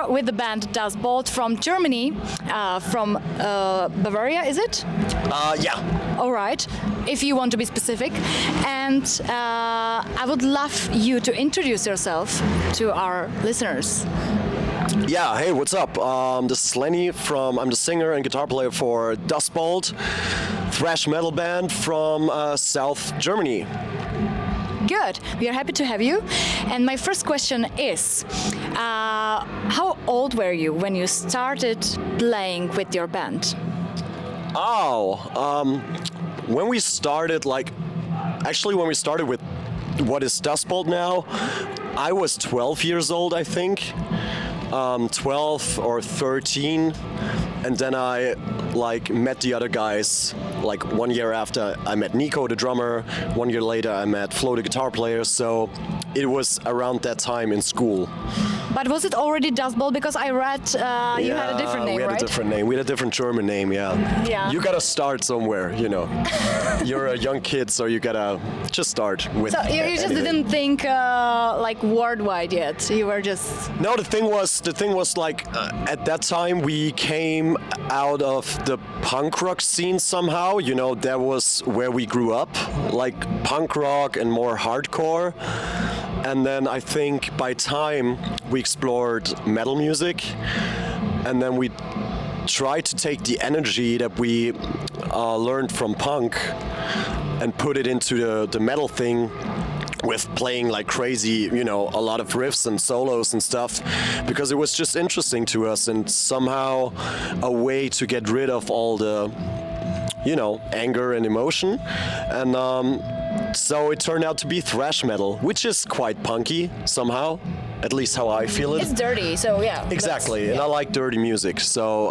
are with the band Das Bolt from Germany, from Bavaria, is it? Yeah. All right, if you want to be specific. And I would love you to introduce yourself to our listeners. Yeah, hey, what's up? This is Lenny I'm the singer and guitar player for Das Bolt, thrash metal band from South Germany. Good, we are happy to have you. And my first question is, how old were you when you started playing with your band? When we started, when we started with what is Das Bolt now, I was 12 years old, I think. 12 or 13, and then I met the other guys 1 year after. I met Nico, the drummer. 1 year later I met Flo, the guitar player, so it was around that time in school. But was it already Das Bolt? Because I read you had a different name, we had right? a different name. We had a different German name, Yeah. You gotta start somewhere, you know. You're a young kid, so you gotta just start with. So you just didn't think worldwide yet. You were just. No, the thing was at that time we came out of the punk rock scene somehow. You know, that was where we grew up, punk rock and more hardcore. And then I think by time we explored metal music, and then we tried to take the energy that we learned from punk and put it into the metal thing with playing like crazy, you know, a lot of riffs and solos and stuff, because it was just interesting to us and somehow a way to get rid of all the, you know, anger and emotion. And so it turned out to be thrash metal, which is quite punky somehow, at least how I feel it. It's dirty, so yeah. Exactly, and I like dirty music, so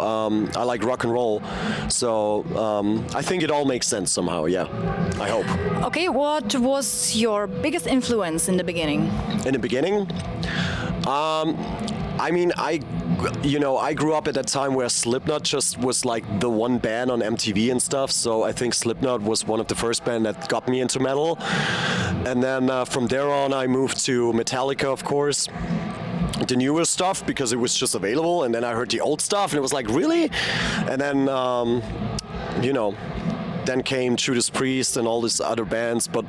I like rock and roll, so I think it all makes sense somehow, yeah, I hope. Okay, what was your biggest influence in the beginning? In the beginning? I mean, I grew up at that time where Slipknot just was like the one band on MTV and stuff, so I think Slipknot was one of the first bands that got me into metal. And then from there on I moved to Metallica, of course, the newer stuff, because it was just available, and then I heard the old stuff and it was like, really? And then, you know, then came Judas Priest and all these other bands, but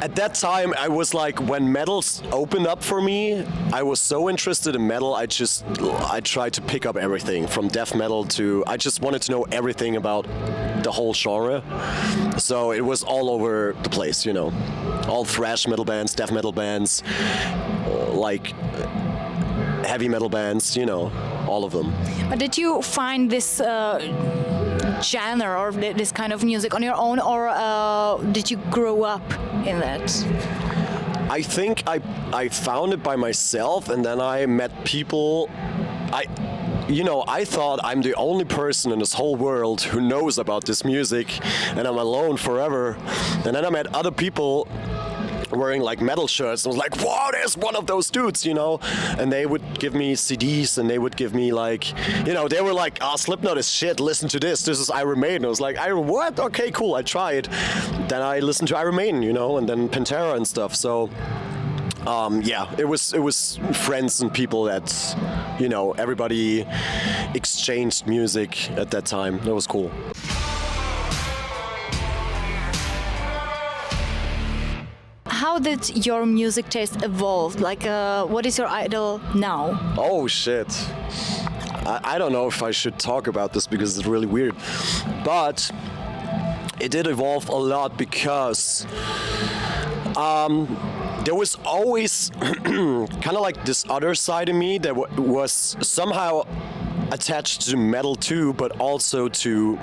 at that time, I was like, when metal opened up for me, I was so interested in metal, I tried to pick up everything, from death metal to, I just wanted to know everything about the whole genre, so it was all over the place, you know, all thrash metal bands, death metal bands, like heavy metal bands, you know, all of them. But did you find this genre or this kind of music on your own, or did you grow up in that? I think I found it by myself, and then I met people. I thought I'm the only person in this whole world who knows about this music, and I'm alone forever. And then I met other people wearing like metal shirts, and I was like, wow, there's one of those dudes, you know, and they would give me CDs, and they would give me like, you know, they were like, Slipknot is shit, listen to this is Iron Maiden. I was like, what? Okay, cool, I tried. Then I listened to Iron Maiden, you know, and then Pantera and stuff, so yeah, it was friends and people that, you know, everybody exchanged music at that time. That was cool. How did your music taste evolve? Like, what is your idol now? Oh, shit. I don't know if I should talk about this because it's really weird. But it did evolve a lot because there was always kind of like this other side of me that was somehow attached to metal too, but also to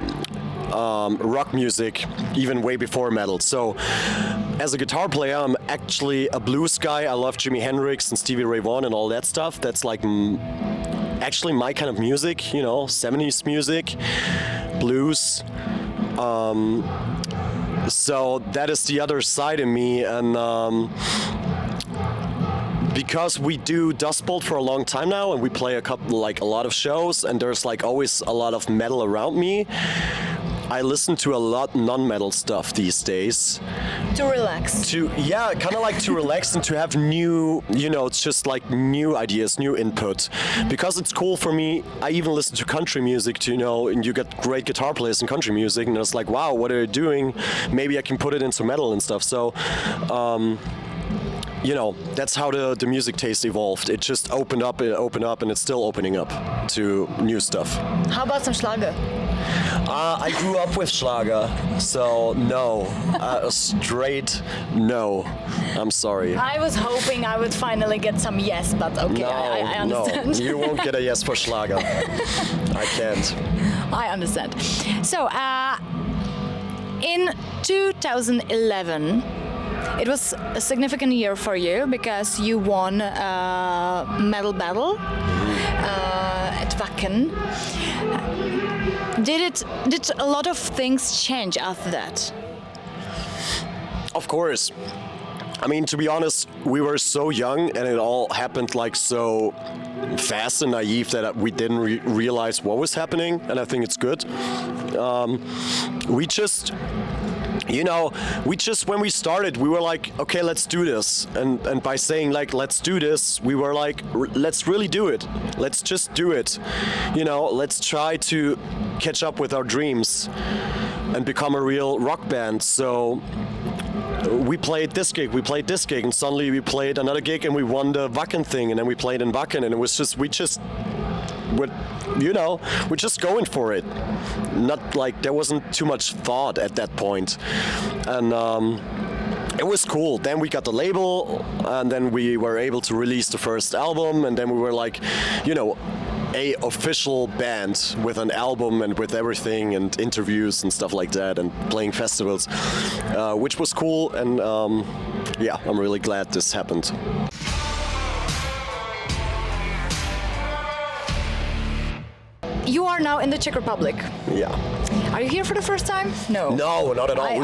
rock music, even way before metal. So as a guitar player, I'm actually a blues guy. I love Jimi Hendrix and Stevie Ray Vaughan and all that stuff. That's like actually my kind of music, you know, 70s music, blues. So that is the other side of me, and because we do Das Bolt for a long time now, and we play a lot of shows, and there's like always a lot of metal around me, I listen to a lot non-metal stuff these days. To relax. Kind of like to relax and to have new, it's just like new ideas, new input. Because it's cool for me, I even listen to country music and you get great guitar players in country music, and it's like, wow, what are you doing? Maybe I can put it into metal and stuff. So, that's how the music taste evolved. It just opened up, and it's still opening up to new stuff. How about some Schlager? I grew up with Schlager, so no. Straight no. I'm sorry. I was hoping I would finally get some yes, but okay, I understand. No, you won't get a yes for Schlager. I can't. I understand. So, in 2011, it was a significant year for you because you won Metal Battle at Wacken. Did a lot of things change after that? Of course. I mean, to be honest, we were so young and it all happened like so fast and naive that we didn't realize what was happening, and I think it's good. When we started, we were like, okay, let's do this. And by saying like, let's do this, we were like, let's really do it. Let's just do it. Let's try to catch up with our dreams and become a real rock band. So we played this gig, and suddenly we played another gig and we won the Wacken thing, and then we played in Wacken, and it was just, we're just going for it. Not like there wasn't too much thought at that point. And it was cool. Then we got the label, and then we were able to release the first album, and then we were like, a official band with an album and with everything and interviews and stuff like that and playing festivals, which was cool. And I'm really glad this happened. You are now in the Czech Republic. Yeah. Are you here for the first time? No. No, not at all.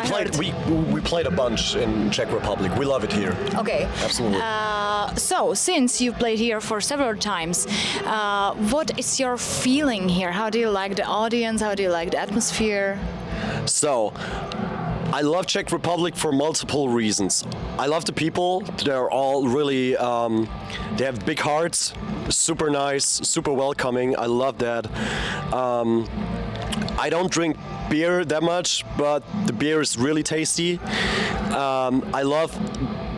We played a bunch in Czech Republic. We love it here. Okay. Absolutely. So, since you played here for several times, what is your feeling here? How do you like the audience? How do you like the atmosphere? So, I love Czech Republic for multiple reasons. I love the people. They're all really, they have big hearts, super nice, super welcoming. I love that. I don't drink beer that much, but the beer is really tasty.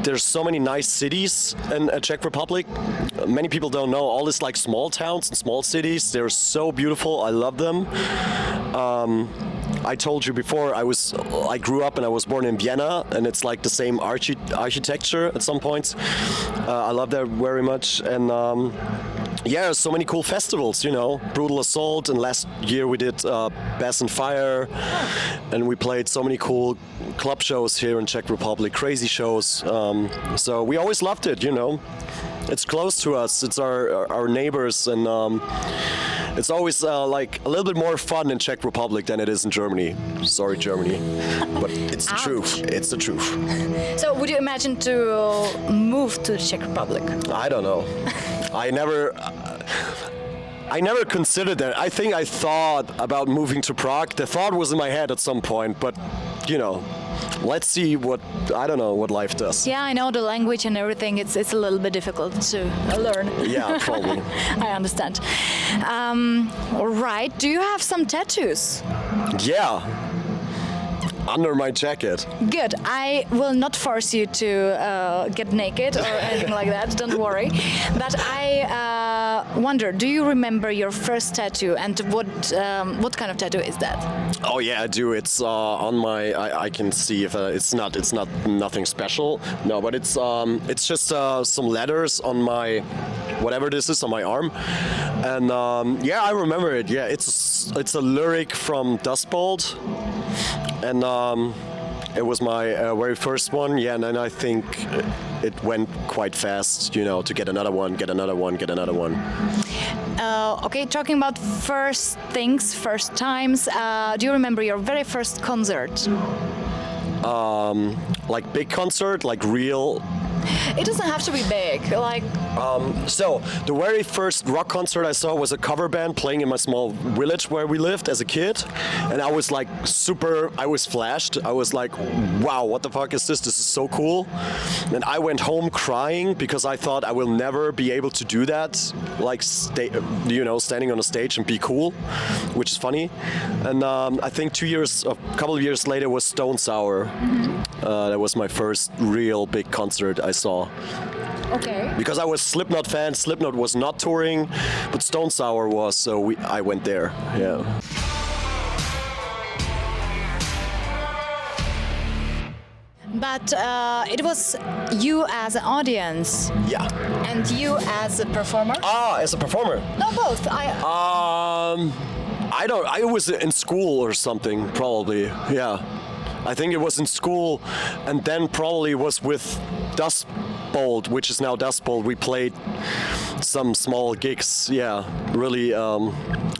There's so many nice cities in Czech Republic. Many people don't know all this like small towns and small cities. They're so beautiful. I love them. I told you before, I grew up and I was born in Vienna, and it's like the same architecture at some points. I love that very much. And so many cool festivals, Brutal Assault, and last year we did Bass and Fire, and we played so many cool club shows here in Czech Republic, crazy shows. So we always loved it, It's close to us, it's our neighbors, and it's always like a little bit more fun in Czech Republic than it is in Germany. Sorry, Germany, but it's the truth. It's the truth. So, would you imagine to move to the Czech Republic? I don't know. I never considered that. I think I thought about moving to Prague. The thought was in my head at some point, but let's see what life does. Yeah, I know the language and everything. It's a little bit difficult to learn. Yeah, probably. I understand. All right. Do you have some tattoos? Yeah. Under my jacket. Good. I will not force you to get naked or anything like that. Don't worry. But I wonder, do you remember your first tattoo, and what kind of tattoo is that? Oh yeah, I do. It's on my. I can see if it's not nothing special. No, but it's just some letters on my whatever this is on my arm, and I remember it. Yeah, it's a lyric from Dust Bolt. And it was my very first one, and then I think it went quite fast, to get another one. Okay, talking about first things, first times, do you remember your very first concert? Like big concert, like real It doesn't have to be big. Like So the very first rock concert I saw was a cover band playing in my small village where we lived as a kid, and I was like I was flashed. I was like, wow, what the fuck is this? This is so cool. And I went home crying because I thought I will never be able to do that, like standing on a stage and be cool, which is funny. And I think a couple of years later was Stone Sour. That was my first real big concert I saw. okay. Because I was Slipknot fan. Slipknot was not touring, but Stone Sour was, so I went there. Yeah. But it was you as an audience. Yeah. And you as a performer? As a performer? No, both. I was in school or something, probably. Yeah. I think it was in school, and then probably was with Dust Bowl, which is now Dust Bowl. We played some small gigs, yeah, really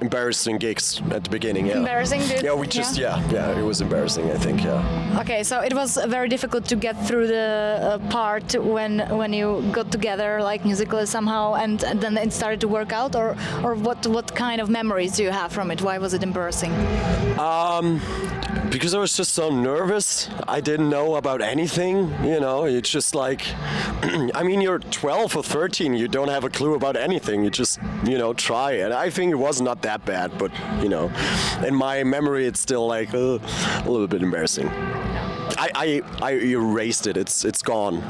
embarrassing gigs at the beginning, yeah. Embarrassing, dude? Yeah, it was embarrassing, I think, yeah. Okay, so it was very difficult to get through the part when you got together, like musically somehow, and then it started to work out, or what kind of memories do you have from it? Why was it embarrassing? Because I was just so nervous. I didn't know about anything, it's just like, I mean, you're 12 or 13, you don't have a clue about anything, you just, try. And I think it was not that bad, but, in my memory, it's still like a little bit embarrassing. I erased it, it's gone,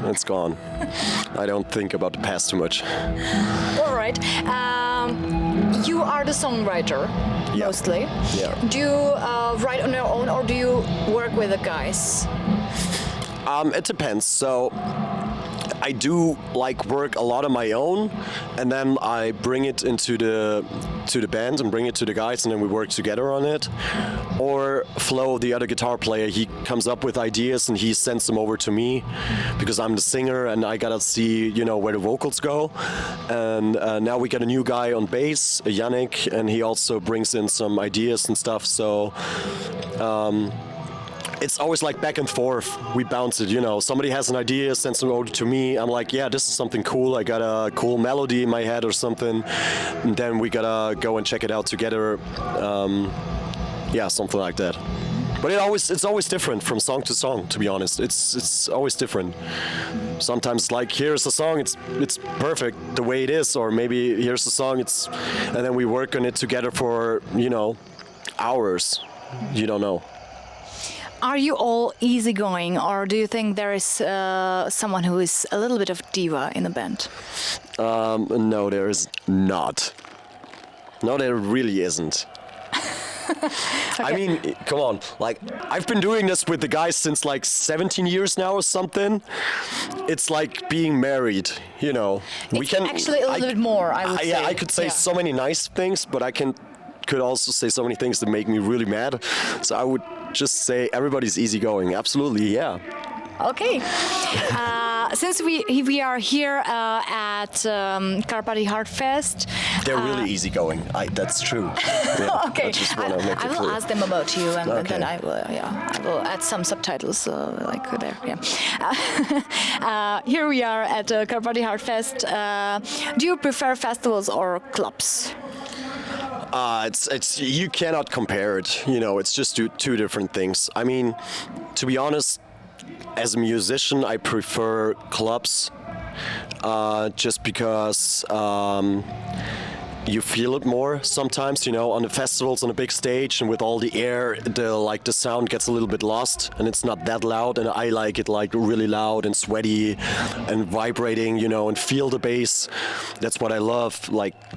I don't think about the past too much. All right. You are the songwriter, mostly. Yeah. Do you write on your own, or do you work with the guys? It depends. So I do work a lot on my own, and then I bring it into the band and bring it to the guys, and then we work together on it. Or Flo, the other guitar player, he comes up with ideas and he sends them over to me because I'm the singer and I gotta see where the vocals go. And now we got a new guy on bass, Yannick, and he also brings in some ideas and stuff. So it's always like back and forth. We bounce it, somebody has an idea, sends it over to me. I'm like, yeah, this is something cool. I got a cool melody in my head or something. And then we gotta go and check it out together. Something like that. But it's always different from song to song, to be honest. It's always different. Sometimes here's a song, it's perfect the way it is, or maybe here's a song, and then we work on it together for, hours. You don't know. Are you all easygoing, or do you think there is someone who is a little bit of diva in the band? No, there is not. No, there really isn't. Okay. I mean, come on. I've been doing this with the guys since 17 years now or something. It's like being married, It's actually a little bit more, I would say. Yeah, I could say so many nice things, but I could also say so many things that make me really mad. So I would just say everybody's easygoing. Absolutely, yeah. Okay. Since we are here at Karpaty Hard Fest, they're really easygoing. That's true. Yeah, okay. I just want to make it will clear. ask them about you, and then I will add some subtitles there. Yeah. Here we are at Karpaty Hard Fest. Do you prefer festivals or clubs? It's you cannot compare it. It's just two different things. I mean, to be honest, as a musician, I prefer clubs, just because you feel it more sometimes, on the festivals, on a big stage, and with all the air, the sound gets a little bit lost, and it's not that loud, and I like it really loud and sweaty and vibrating, and feel the bass. That's what I love,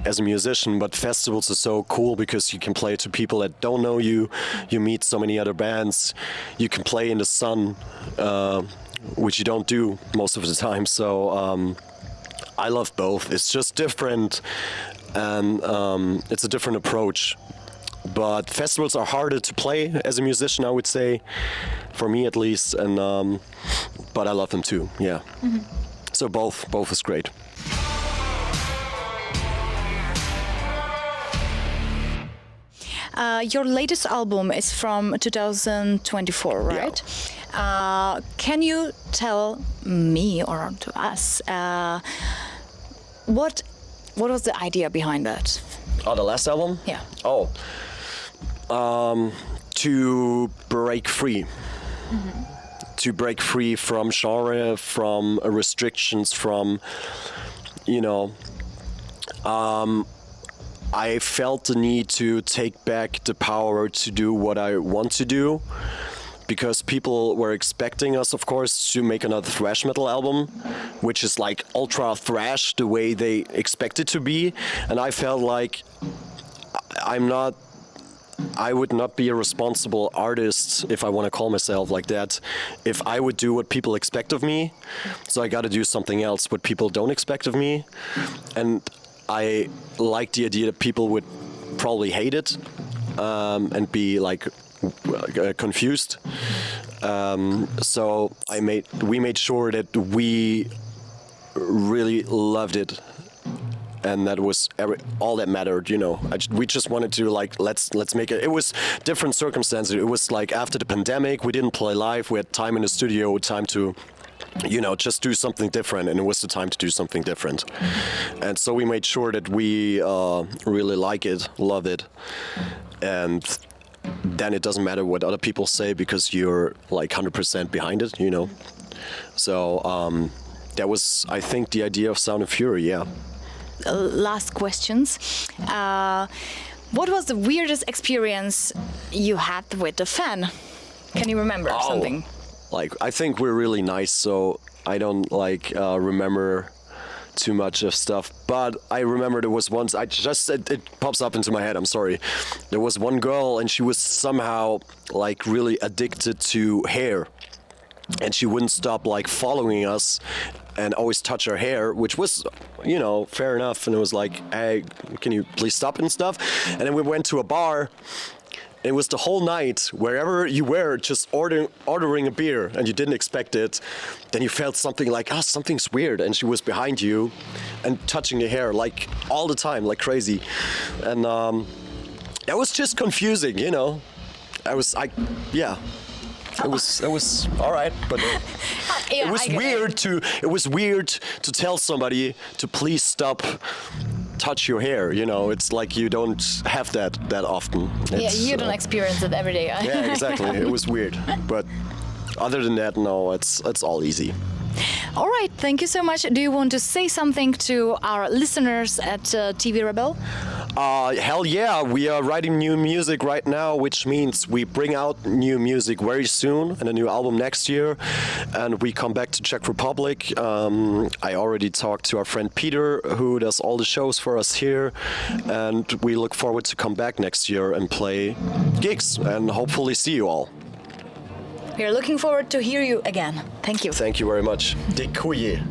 as a musician. But festivals are so cool because you can play to people that don't know you. You meet so many other bands. You can play in the sun, which you don't do most of the time. So I love both. It's just different. And it's a different approach. But festivals are harder to play as a musician, I would say, for me at least. And but I love them too. Yeah. Mm-hmm. So both is great. Your latest album is from 2024, right? Can you tell me or to us what was the idea behind that? Oh, the last album? Yeah. Oh, to break free. Mm-hmm. To break free from genre, from restrictions, from, you know, I felt the need to take back the power to do what I want to do, because people were expecting us, of course, to make another thrash metal album, which is like ultra thrash the way they expect it to be, and I felt like I would not be a responsible artist, if I want to call myself like that, if I would do what people expect of me. So I got to do something else, what people don't expect of me. And I like the idea that people would probably hate it and be like confused. So we made sure that we really loved it. And that was all that mattered, you know. We just wanted to like let's make it. It was different circumstances. It was like after the pandemic, we didn't play live. We had time in the studio, time to, you know, just do something different, and it was the time to do something different. And so we made sure that we really like it, love it, and then it doesn't matter what other people say because you're like 100% behind it, you know. So that was, I think, the idea of Sound and Fury, yeah. Last questions. What was the weirdest experience you had with a fan? Can you remember something? Like, I think we're really nice, so I don't like remember too much of stuff. But I remember there was once, it pops up into my head, I'm sorry. There was one girl and she was somehow like really addicted to hair. And she wouldn't stop like following us and always touch her hair, which was, you know, fair enough. And it was like, hey, can you please stop and stuff? And then we went to a bar. And it was the whole night, wherever you were, just ordering a beer and you didn't expect it. Then you felt something like, something's weird. And she was behind you and touching your hair like all the time, like crazy. And that was just confusing, you know. It was all right, but Yeah, it was weird to tell somebody to please stop, touch your hair. You know, it's like you don't have that often. You don't experience it every day. Yeah, exactly. It was weird, but other than that, no, it's all easy. All right, thank you so much. Do you want to say something to our listeners at TV Rebel? Hell yeah, we are writing new music right now, which means we bring out new music very soon and a new album next year. And we come back to Czech Republic. I already talked to our friend Peter, who does all the shows for us here. And we look forward to come back next year and play gigs and hopefully see you all. We are looking forward to hear you again. Thank you. Thank you very much. Děkuji.